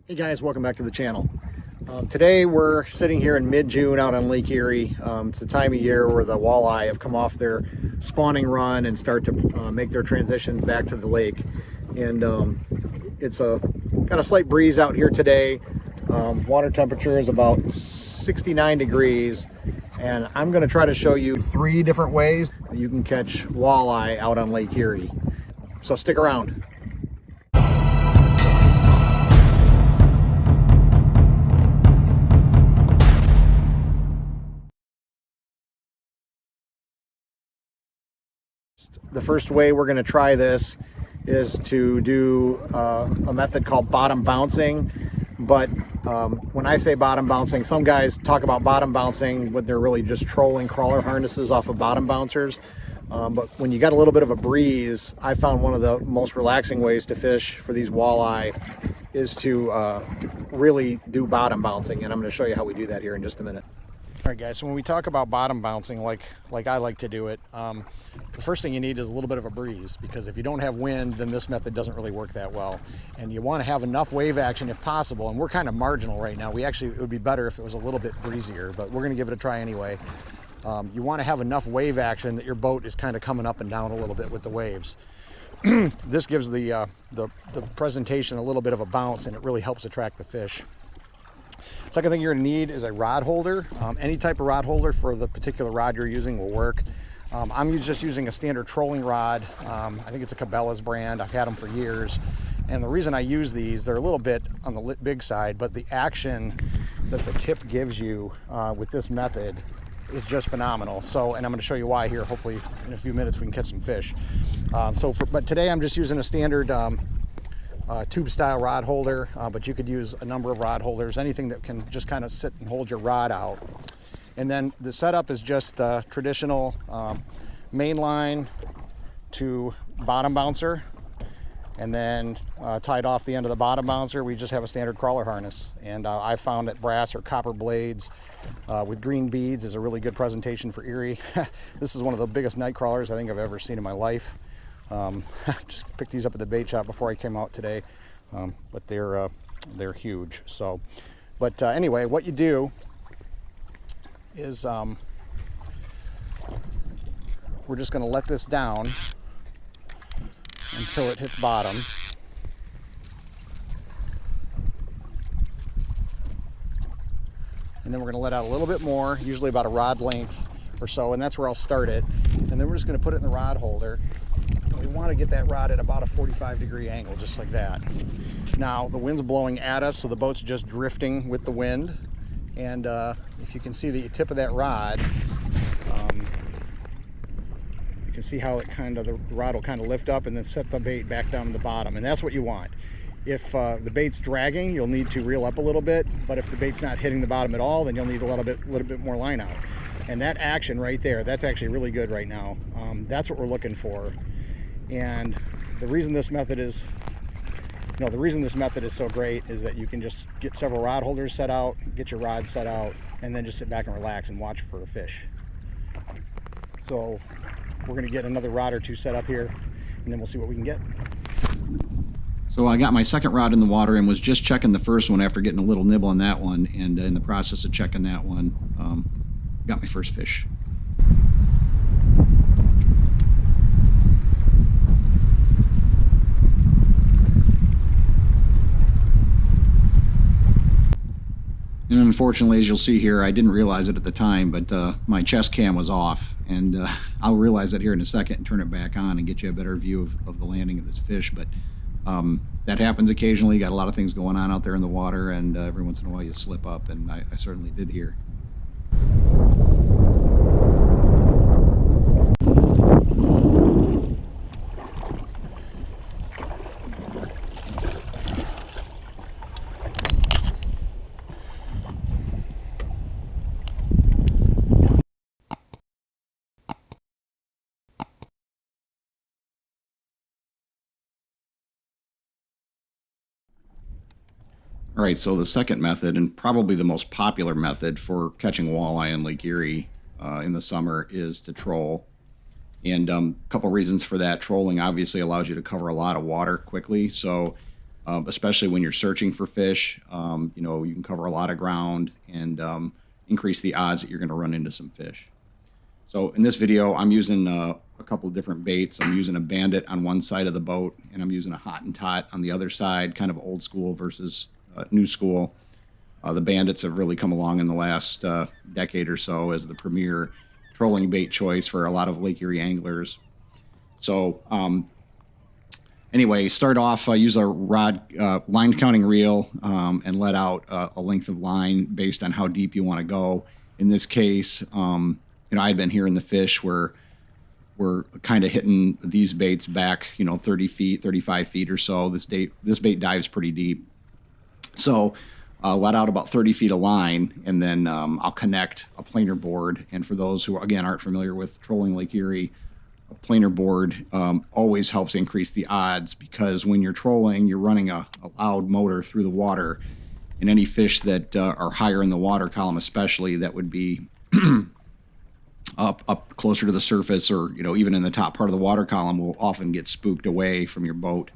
Hey guys, welcome back to the channel. Today we're sitting here in mid-June out on Lake Erie. It's the time of year where the walleye have come off their spawning run and start to make their transition back to the lake. And it's got a slight breeze out here today. Water temperature is about 69 degrees. And I'm going to try to show you 3 different ways that you can catch walleye out on Lake Erie. So stick around. The first way we're going to try this is to do a method called bottom bouncing. But when I say bottom bouncing, some guys talk about bottom bouncing when they're really just trolling crawler harnesses off of bottom bouncers. But when you got a little bit of a breeze, I found one of the most relaxing ways to fish for these walleye is to really do bottom bouncing. And I'm going to show you how we do that here in just a minute. All right, guys, so when we talk about bottom bouncing, like I like to do it, the first thing you need is a little bit of a breeze, because if you don't have wind, then this method doesn't really work that well. And you want to have enough wave action if possible, and we're kind of marginal right now. It would be better if it was a little bit breezier, but we're going to give it a try anyway. You want to have enough wave action that your boat is kind of coming up and down a little bit with the waves. This gives the presentation a little bit of a bounce, and it really helps attract the fish. Second thing you're going to need is a rod holder. Any type of rod holder for the particular rod you're using will work. I'm just using a standard trolling rod. I think it's a Cabela's brand. I've had them for years. And the reason I use these, they're a little bit on the big side, but the action that the tip gives you with this method is just phenomenal. And I'm going to show you why here. Hopefully in a few minutes we can catch some fish. But today I'm just using a standard tube style rod holder, but you could use a number of rod holders, anything that can just kind of sit and hold your rod out. And then the setup is just traditional main line to bottom bouncer, and then tied off the end of the bottom bouncer we just have a standard crawler harness. And I found that brass or copper blades with green beads is a really good presentation for Erie. This is one of the biggest night crawlers I think I've ever seen in my life. Just picked these up at the bait shop before I came out today, but they're huge. Anyway, what you do is we're just going to let this down until it hits bottom. And then we're going to let out a little bit more, usually about a rod length or so, and that's where I'll start it. And then we're just going to put it in the rod holder. We want to get that rod at about a 45-degree angle, just like that. Now the wind's blowing at us, so the boat's just drifting with the wind. And if you can see the tip of that rod, you can see how the rod will kind of lift up and then set the bait back down to the bottom. And that's what you want. If the bait's dragging, you'll need to reel up a little bit. But if the bait's not hitting the bottom at all, then you'll need a little bit more line out. And that action right there, that's actually really good right now. That's what we're looking for. And the reason this method is so great is that you can just get several rod holders set out, get your rod set out, and then just sit back and relax and watch for a fish. So we're going to get another rod or two set up here, and then we'll see what we can get. So I got my second rod in the water and was just checking the first one after getting a little nibble on that one, and in the process of checking that one, got my first fish. And unfortunately, as you'll see here, I didn't realize it at the time, but my chest cam was off. And I'll realize it here in a second and turn it back on and get you a better view of the landing of this fish. But that happens occasionally. You got a lot of things going on out there in the water, and every once in a while you slip up, and I certainly did here. All right, so the second method, and probably the most popular method for catching walleye in Lake Erie in the summer, is to troll. And a couple reasons for that. Trolling obviously allows you to cover a lot of water quickly. So especially when you're searching for fish. You know, you can cover a lot of ground and increase the odds that you're going to run into some fish. So in this video, I'm using a couple of different baits. I'm using a Bandit on one side of the boat, and I'm using a Hottentot on the other side, kind of old school versus new school. The Bandits have really come along in the last decade or so as the premier trolling bait choice for a lot of Lake Erie anglers. So anyway, start off, use a rod line counting reel and let out a length of line based on how deep you want to go. In this case, you know, I'd been hearing the fish were kind of hitting these baits back, you know, 30 feet, 35 feet or so. This bait dives pretty deep. So let out about 30 feet of line, and then I'll connect a planer board. And for those who, again, aren't familiar with trolling Lake Erie, a planer board always helps increase the odds, because when you're trolling, you're running a loud motor through the water, and any fish that are higher in the water column especially, that would be up closer to the surface, or, you know, even in the top part of the water column, will often get spooked away from your boat.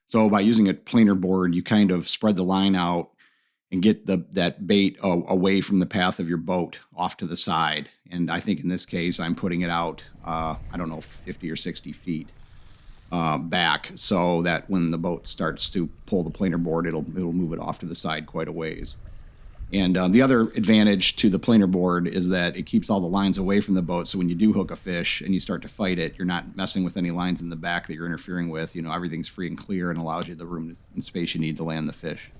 So by using a planer board, you kind of spread the line out and get that bait away from the path of your boat off to the side. And I think in this case, I'm putting it out, I don't know, 50 or 60 feet back, so that when the boat starts to pull the planer board, it'll move it off to the side quite a ways. And the other advantage to the planer board is that it keeps all the lines away from the boat. So when you do hook a fish and you start to fight it, you're not messing with any lines in the back that you're interfering with. You know, everything's free and clear and allows you the room and space you need to land the fish.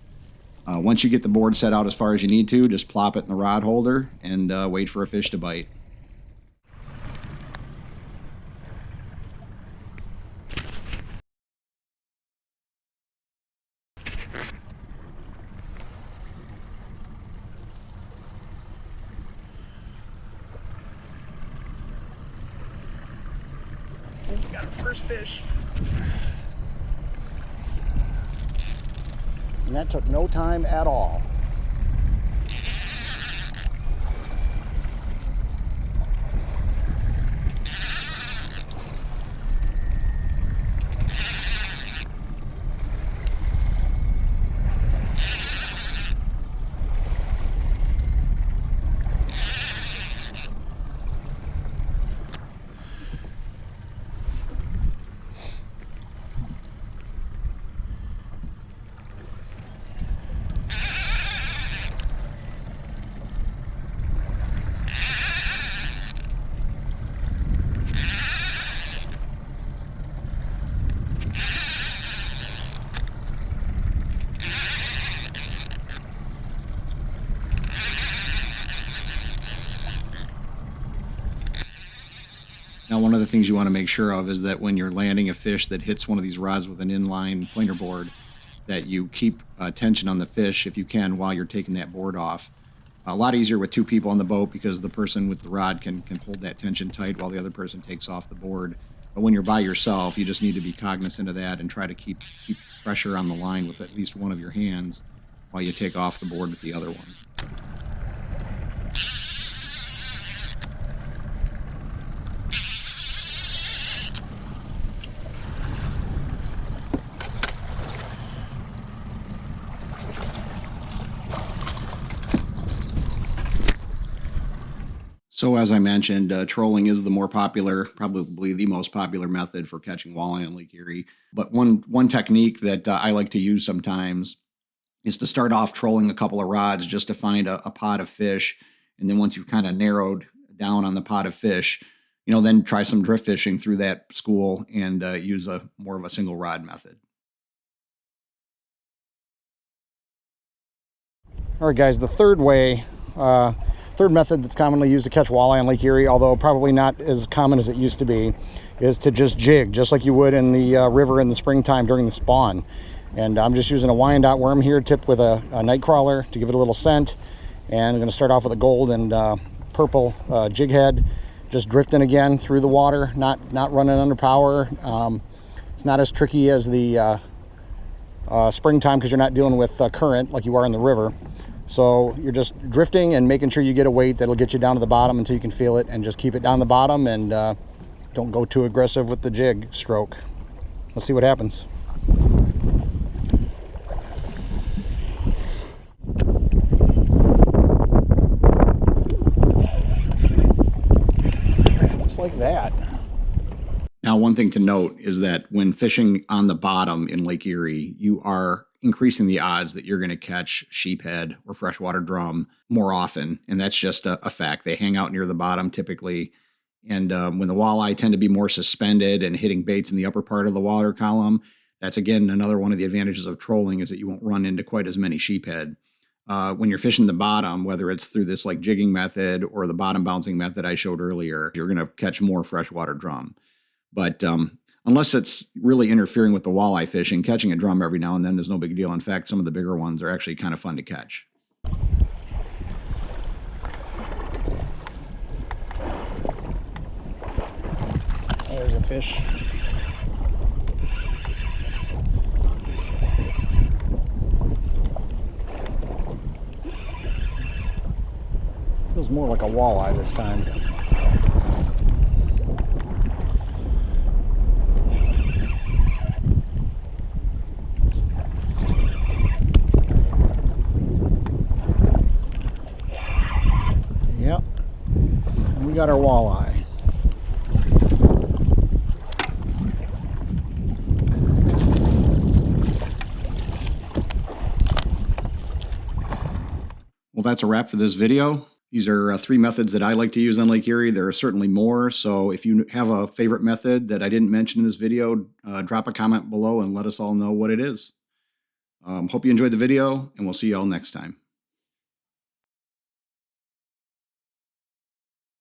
Once you get the board set out as far as you need to, just plop it in the rod holder and wait for a fish to bite. Got a first fish. And that took no time at all. Now, one of the things you want to make sure of is that when you're landing a fish that hits one of these rods with an inline planer board, that you keep tension on the fish if you can while you're taking that board off. A lot easier with two people on the boat, because the person with the rod can hold that tension tight while the other person takes off the board. But when you're by yourself, you just need to be cognizant of that and try to keep pressure on the line with at least one of your hands while you take off the board with the other one. So as I mentioned, trolling is the more popular, probably the most popular method for catching walleye on Lake Erie. But one technique that I like to use sometimes is to start off trolling a couple of rods just to find a pod of fish. And then once you've kind of narrowed down on the pod of fish, you know, then try some drift fishing through that school and use more of a single rod method. All right, guys, the third method that's commonly used to catch walleye on Lake Erie, although probably not as common as it used to be, is to just jig, just like you would in the river in the springtime during the spawn. And I'm just using a Wyandotte worm here, tipped with a night crawler to give it a little scent. And I'm going to start off with a gold and purple jig head, just drifting again through the water, not running under power. It's not as tricky as the springtime, because you're not dealing with current like you are in the river. So you're just drifting and making sure you get a weight that'll get you down to the bottom until you can feel it, and just keep it down the bottom, and don't go too aggressive with the jig stroke. Let's see what happens. that. Now, one thing to note is that when fishing on the bottom in Lake Erie, you are increasing the odds that you're going to catch sheephead or freshwater drum more often. And that's just a fact. They hang out near the bottom typically. And when the walleye tend to be more suspended and hitting baits in the upper part of the water column, that's again another one of the advantages of trolling is that you won't run into quite as many sheephead. When you're fishing the bottom, whether it's through this like jigging method or the bottom bouncing method I showed earlier, you're going to catch more freshwater drum. But unless it's really interfering with the walleye fishing, catching a drum every now and then is no big deal. In fact, some of the bigger ones are actually kind of fun to catch. There's a fish. Feels more like a walleye this time. Yep, and we got our walleye. Well, that's a wrap for this video. These are 3 methods that I like to use on Lake Erie. There are certainly more, so if you have a favorite method that I didn't mention in this video, drop a comment below and let us all know what it is. Hope you enjoyed the video, and we'll see you all next time.